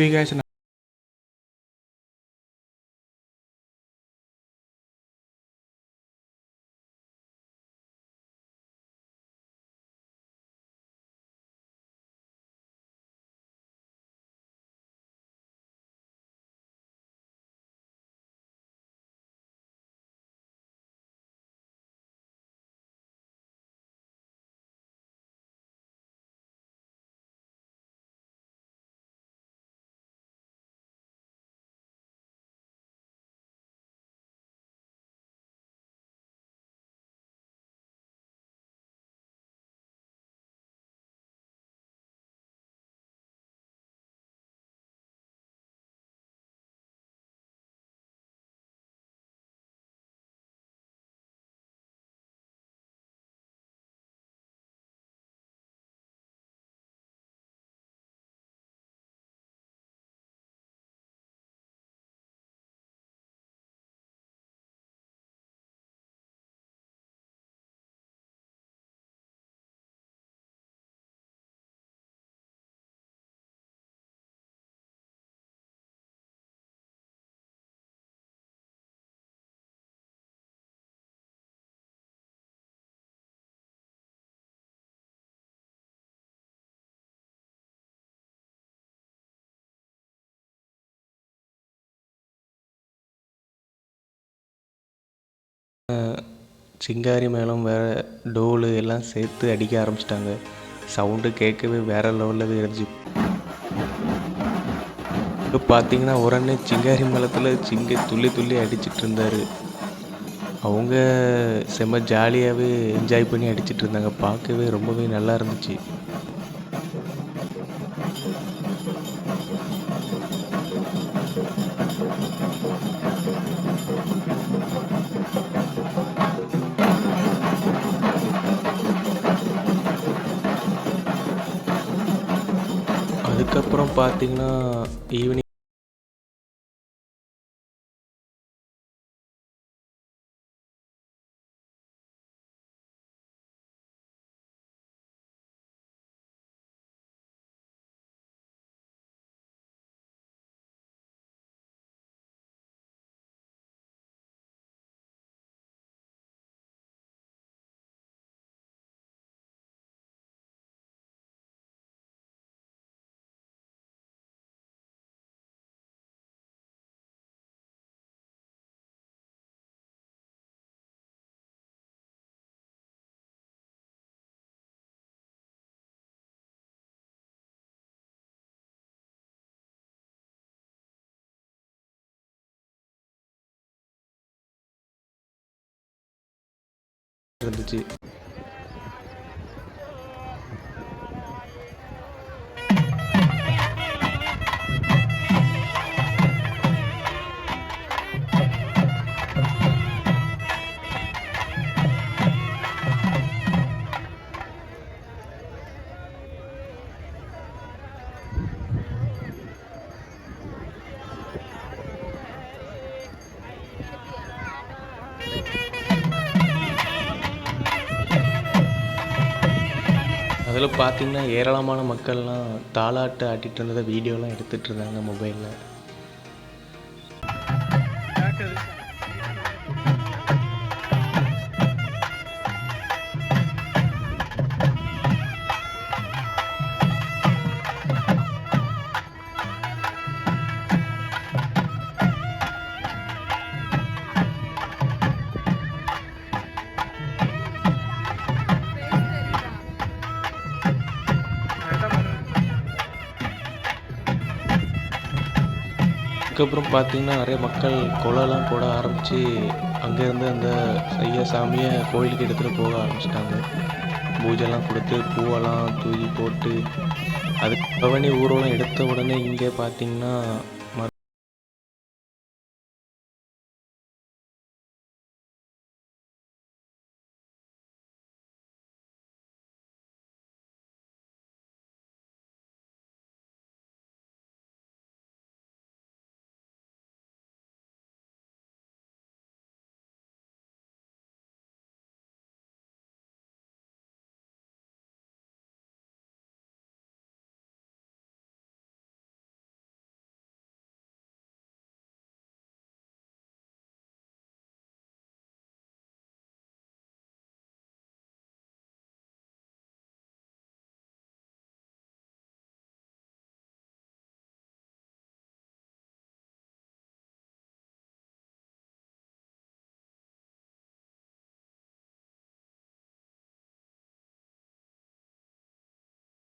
guys. சிங்காரி மேளம் வேறு டோலு எல்லாம் சேர்த்து அடிக்க ஆரம்பிச்சிட்டாங்க. சவுண்டு கேட்கவே வேறு லெவலில் இருந்துச்சு. இப்போ பார்த்தீங்கன்னா உடனே சிங்காரி மேளத்தில் துள்ளி துள்ளி அடிச்சிட்டு இருந்தார். அவங்க செம்ம ஜாலியாகவே என்ஜாய் பண்ணி அடிச்சிட்டு இருந்தாங்க. பார்க்கவே ரொம்பவே நல்லா இருந்துச்சு. அதுக்கப்புறம் பார்த்தீங்கன்னா ஈவினிங் இருந்துச்சு. அதில் பார்த்தீங்கன்னா ஏராளமான மக்கள்லாம் தாலாட்டு ஆட்டிகிட்டு இருந்ததை வீடியோலாம் எடுத்துகிட்டு இருந்தாங்க மொபைலில். அதுக்கப்புறம் பார்த்தீங்கன்னா நிறைய மக்கள் குளம்லாம் போட ஆரம்பித்து அங்கேருந்து அந்த ஐயா சாமியை கோயிலுக்கு எடுத்துகிட்டு போக ஆரம்பிச்சிட்டாங்க. பூஜைலாம் கொடுத்து பூவெல்லாம் தூக்கி போட்டு அதுக்கு பவனி ஊர்வலம் எடுத்த உடனே இங்கே பார்த்தீங்கன்னா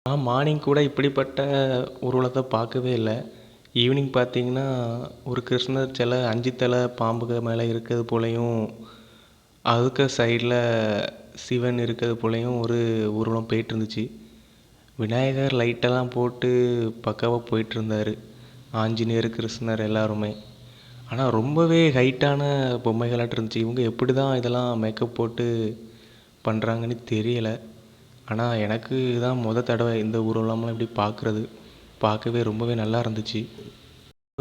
நான் மார்னிங் கூட இப்படிப்பட்ட ஊர்வலத்தை பார்க்கவே இல்லை. ஈவினிங் பார்த்தீங்கன்னா, ஒரு கிருஷ்ணர் சிலை 5 தலை பாம்புக்கு மேலே இருக்கிறது போலயும், அதுக்கு சைடில் சிவன் இருக்கிறது போலயும் ஒரு ஊர்வலம் போயிட்டுருந்துச்சு. விநாயகர் லைட்டெல்லாம் போட்டு பக்காவாக போயிட்டுருந்தார். ஆஞ்சநேயர், கிருஷ்ணர் எல்லாருமே. ஆனால் ரொம்பவே ஹைட்டான பொம்மைகளாட்டம் இருந்துச்சு. இவங்க எப்படி தான் இதெல்லாம் மேக்கப் போட்டு பண்ணுறாங்கன்னு தெரியலை. ஆனால் எனக்கு தான் தடவை இந்த ஊர்வலம்லாம் இப்படி பார்க்குறது. பார்க்கவே ரொம்பவே நல்லா இருந்துச்சு.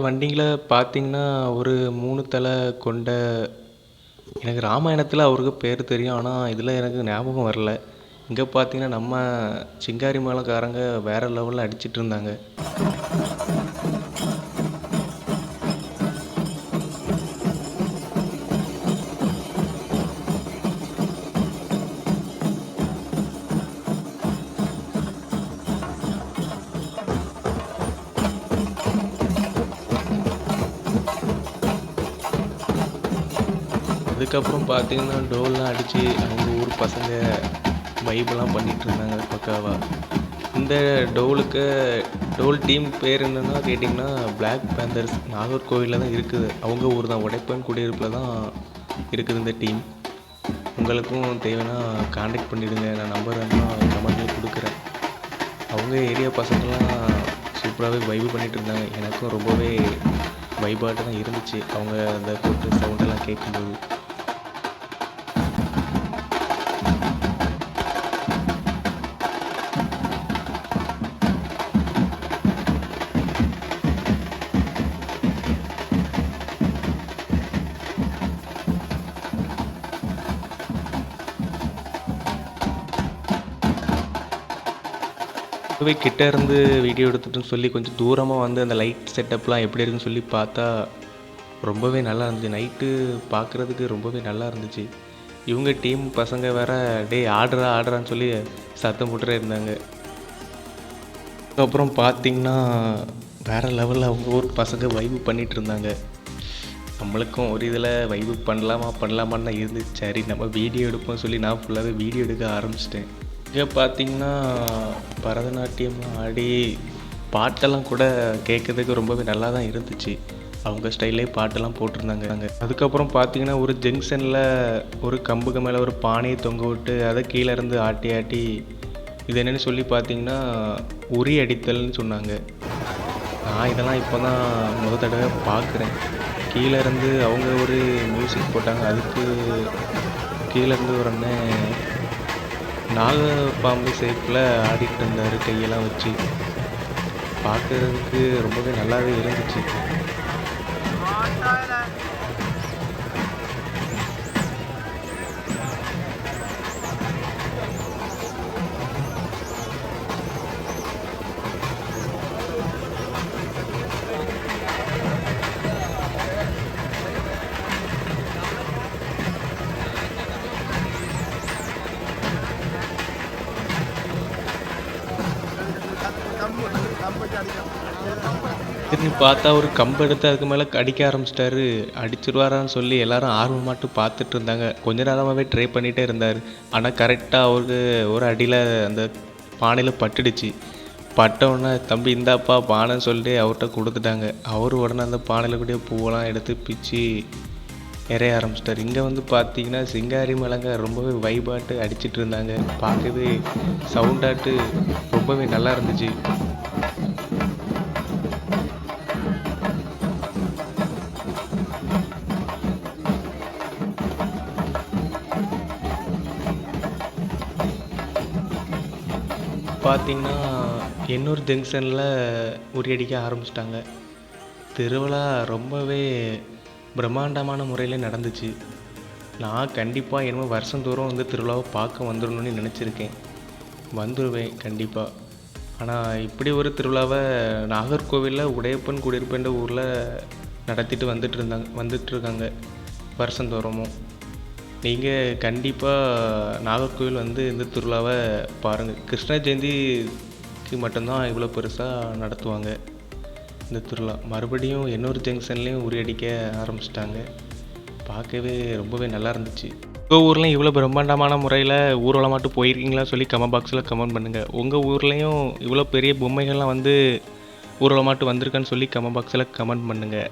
வண்டிங்கள பார்த்தீங்கன்னா, ஒரு 3 தலை கொண்ட எனக்கு ராமாயணத்தில் அவருக்கு பேர் தெரியும். ஆனால் இதில் எனக்கு ஞாபகம் வரல. இங்கே பார்த்தீங்கன்னா, நம்ம சிங்காரி மேளக்காரங்க வேறு லெவலில் அடிச்சிட்டு இருந்தாங்க. அதுக்கப்புறம் பார்த்தீங்கன்னா, டோல்லாம் அடித்து அவங்க ஊர் பசங்க வைபெல்லாம் பண்ணிகிட்டு இருந்தாங்க பக்காவாக. இந்த டோல் டீம் பேர் என்னென்னா கேட்டிங்கன்னா, பிளாக் பேந்தர்ஸ். நாகர்கோவிலில் தான் இருக்குது. அவங்க ஊர் தான், உடைப்பன் குடியிருப்பில் தான் இருக்குது இந்த டீம். உங்களுக்கும் தேவைன்னா கான்டாக்ட் பண்ணிவிடுங்க. நான் நம்பர் வேணால் கமெண்ட்டில் கொடுக்குறேன். அவங்க ஏரியா பசங்கள்லாம் சூப்பராகவே வைபு பண்ணிகிட்டு இருந்தாங்க. எனக்கும் ரொம்பவே வைபாட்டு தான் இருந்துச்சு அவங்க அந்த கொட்டு சவுண்டெல்லாம் கேட்கும்போது. போய் கிட்ட இருந்து வீடியோ எடுத்துட்டுன்னு சொல்லி கொஞ்சம் தூரமாக வந்து அந்த லைட் செட்டப்லாம் எப்படி இருக்குன்னு சொல்லி பார்த்தா ரொம்பவே நல்லா இருந்துச்சு. நைட்டு பார்க்குறதுக்கு ரொம்பவே நல்லா இருந்துச்சு. இவங்க டீம் பசங்க வேறு டேய் ஆடுறான்னு சொல்லி சத்தம் போட்டுட்டே இருந்தாங்க. அதுக்கப்புறம் பார்த்திங்கன்னா வேறு லெவலில் அவங்க ஊர் பசங்க வைபு பண்ணிகிட்டு இருந்தாங்க. நம்மளுக்கும் ஒரு இதில் வைபு பண்ணலாமான்னு தான் இருந்துச்சு. சரி நம்ம வீடியோ எடுப்போம் சொல்லி நான் ஃபுல்லாகவே வீடியோ எடுக்க ஆரம்பிச்சிட்டேன். இங்கே பார்த்தீங்கன்னா, பரதநாட்டியம் ஆடி பாட்டெல்லாம் கூட கேட்குறதுக்கு ரொம்பவே நல்லா தான் இருந்துச்சு. அவங்க ஸ்டைல்லே பாட்டெல்லாம் போட்டிருந்தாங்க. அதுக்கப்புறம் பார்த்தீங்கன்னா, ஒரு ஜங்ஷனில் ஒரு கம்புக்கு மேலே ஒரு பானையை தொங்க விட்டு அதை கீழே இருந்து ஆட்டி இது என்னென்னு சொல்லி பார்த்தீங்கன்னா, உரி அடித்தல்னு சொன்னாங்க. நான் இதெல்லாம் இப்போ தான் தடவை பார்க்குறேன். கீழே இருந்து அவங்க ஒரு மியூசிக் போட்டாங்க. அதுக்கு கீழே இருந்து ஒரு அண்ணன் நாகப்பாம்பு ஷேப்பில் ஆடிட்டு இருந்தார் கையெல்லாம் வச்சு. பார்க்குறதுக்கு ரொம்பவே நல்லாவே இருந்துச்சு. திரும்பி பார்த்தா ஒரு கம்பு எடுத்து அதுக்கு மேலே அடிக்க ஆரம்பிச்சிட்டாரு. அடிச்சிருவாரான்னு சொல்லி எல்லாரும் ஆர்வமாட்டு பார்த்துட்டு இருந்தாங்க. கொஞ்ச நேரமாகவே ட்ரை பண்ணிகிட்டே இருந்தார். ஆனால் கரெக்டாக அவருக்கு ஒரு அடியில் அந்த பானையில் பட்டுடுச்சு. பட்டவுடனே தம்பி இந்தாப்பா பானைன்னு சொல்லிட்டு அவர்கிட்ட கொடுத்துட்டாங்க. அவர் உடனே அந்த பானையில் கூடிய பூவெல்லாம் எடுத்து பிச்சு எறைய ஆரம்பிச்சிட்டார். இங்கே வந்து பார்த்தீங்கன்னா, சிங்காரி மேளங்க ரொம்பவே வைபாட்டு அடிச்சிட்டு இருந்தாங்க. பார்க்கவே சவுண்டாட்டு ரொம்பவே நல்லா இருந்துச்சு. பார்த்தீங்கன்னா, எண்ணூர் ஜங்ஷனில் உறியடிக்க ஆரம்பிச்சிட்டாங்க. திருவிழா ரொம்பவே பிரம்மாண்டமான முறையில் நடந்துச்சு. நான் கண்டிப்பாக என்னமோ வருஷந்தோறும் வந்து திருவிழாவை பார்க்க வந்துடணும்னு நினச்சிருக்கேன். வந்துடுவேன் கண்டிப்பாக. ஆனால் இப்படி ஒரு திருவிழாவை நாகர்கோவிலில் உடையப்பன் குடியிருப்புன்ற ஊரில் நடத்திட்டு வந்துட்டுருக்காங்க வருஷந்தோறமும். நீங்கள் கண்டிப்பாக நாகர்கோவில் வந்து இந்த திருவிழாவை பாருங்கள். கிருஷ்ண ஜெயந்திக்கு மட்டும்தான் இவ்வளோ பெருசாக நடத்துவாங்க இந்த திருவிழா. மறுபடியும் எண்ணூர் ஜங்ஷன்லேயும் உரியடிக்க ஆரம்பிச்சிட்டாங்க. பார்க்கவே ரொம்பவே நல்லா இருந்துச்சு. உங்கள் ஊர்லேயும் இவ்வளோ பிரம்மாண்டமான முறையில் ஊர்வலமாட்டு போயிருக்கீங்களா சொல்லி கமெண்ட் பாக்ஸில் கமெண்ட் பண்ணுங்கள். உங்கள் ஊர்லேயும் இவ்வளோ பெரிய பொம்மைகள்லாம் வந்து ஊர்வலமாட்டு வந்திருக்கான்னு சொல்லி கமெண்ட் பாக்ஸில் கமெண்ட் பண்ணுங்கள்.